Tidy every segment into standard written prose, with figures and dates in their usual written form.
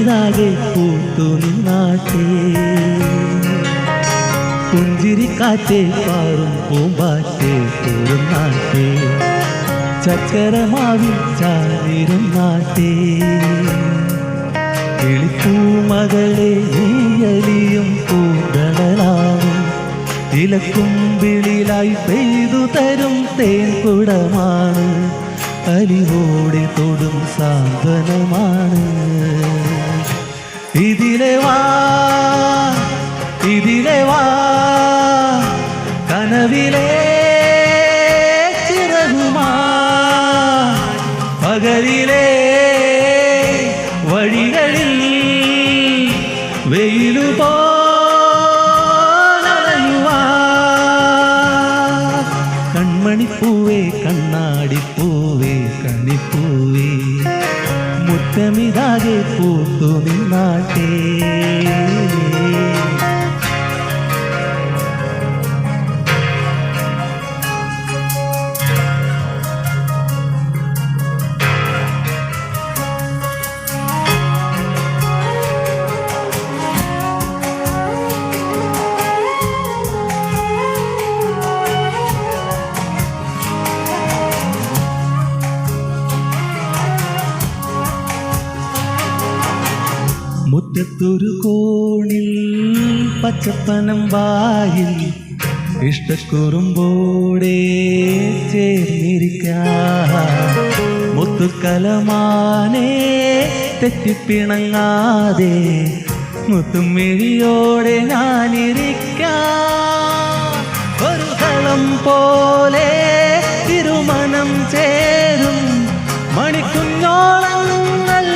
മുറ്റമിതാകെ പൂത്തു നിന്നാട്ടെ പുഞ്ചിരിക്കാറ്റെ പാറും പൂമ്പാറ്റെ തോറുന്നാട്ടെ ചക്കരമാവിൽ ചാരിരുന്നാട്ടെ കിളിപ്പൂമകളെ നീയലിയും പൂങ്കടലാവും ഇലക്കുമ്പിളിലായി പെയ്തു തരും തേൻകുടമാണ് അലിവോടെ തൊടും സാന്ത്വനമാണ് ഇതിലെ വാ കനവിലെ ചിറകുമാ പകലിലെ വഴികളിൽ വെയിലുപോ കൺമണിപ്പൂവേ കണ്ണാടിപ്പൂവേ കണിപ്പൂവേ മുറ്റമിതാകെ പൂത്തു നിന്നാട്ടെ മുറ്റത്തൊരു കോണിൽ പച്ചപ്പനം വായിൽ ഇഷ്ടക്കുറുമ്പോടെ ചേർന്നിരിക്കാം മുത്തുക്കലമാനെ തെറ്റിപ്പിണങ്ങാതെ മുത്തുമിഴിയോടെ ഞാനിരിക്കാം ഒരു കളം പോലെ ഇരുമനം ചേരും മണിക്കുഞ്ഞോളങ്ങൾ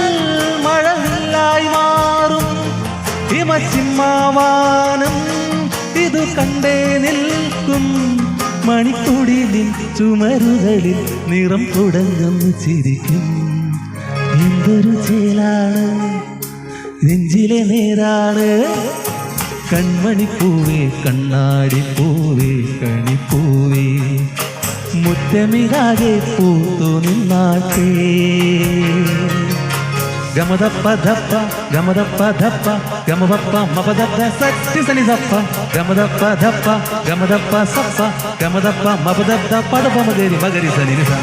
മഴവില്ലായി മാറും ഹിമച്ചിമ്മാവാനം ഇതു കണ്ടേ നിൽക്കും മണിക്കുടിലിൽ ചുമരുകളിൽ നിറം തുടങ്ങുന്നു ചിരിക്കും എന്തൊരു ചേലാണ് നെഞ്ചിലെ നേരാണ് കൺമണിപ്പൂവേ കണ്ണാടിപ്പൂവേ കണിപ്പൂവേ മുറ്റമിതാകെ പൂത്തു നിന്നാട്ടെ ഗമദപ്പ ധപ്പ ഗമദപ്പ ധപ്പ ഗമപപ്പ മപദപ്പ സറ്റി സനി ധപ്പ ഗമദപ്പ ധപ്പ ഗമദപ്പ സപ്പ ഗമദപ്പ മപദപ്പ പദപ മഗരി മഗരി സനി നിസ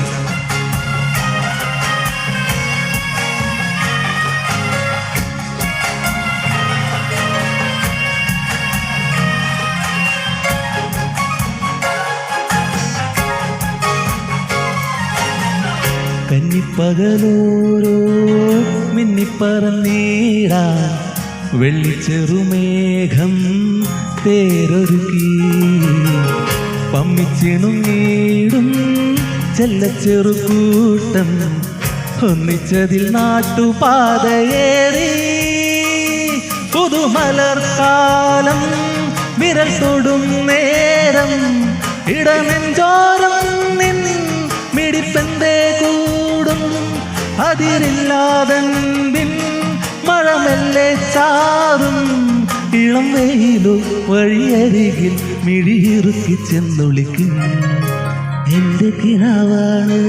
കന്നിപ്പകലോരോ മിന്നിപ്പറന്നീടാൻ വെള്ളിച്ചെറുമേഘം തേരൊരുക്കി പമ്മിച്ചിണുങ്ങീടും ചെല്ലച്ചെറുകൂട്ടം ഒന്നിച്ചതിൽ നാട്ടുപാതയേറി പുതുമലർക്കാലം വിരൽ തൊടും നേരം ഇടനെഞ്ചോരം നിൻ മിടിപ്പെന്തേ കൂടും അതിരില്ലാതൻപിൻ മഴമെല്ലെ ചാറും ഇളം വെയിലു വഴിയരികിൽ മിഴിയിറുക്കി ചെന്നൊളിക്കും എൻ്റെ കിനാവാണ്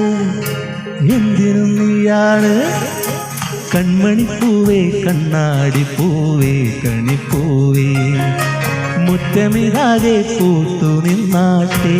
എന്തിനും നീയാണ് കൺമണിപ്പൂവേ കണ്ണാടിപ്പൂവേ കണിപ്പൂവേ മുറ്റമിതാകെ പൂത്തു നിന്നാട്ടെ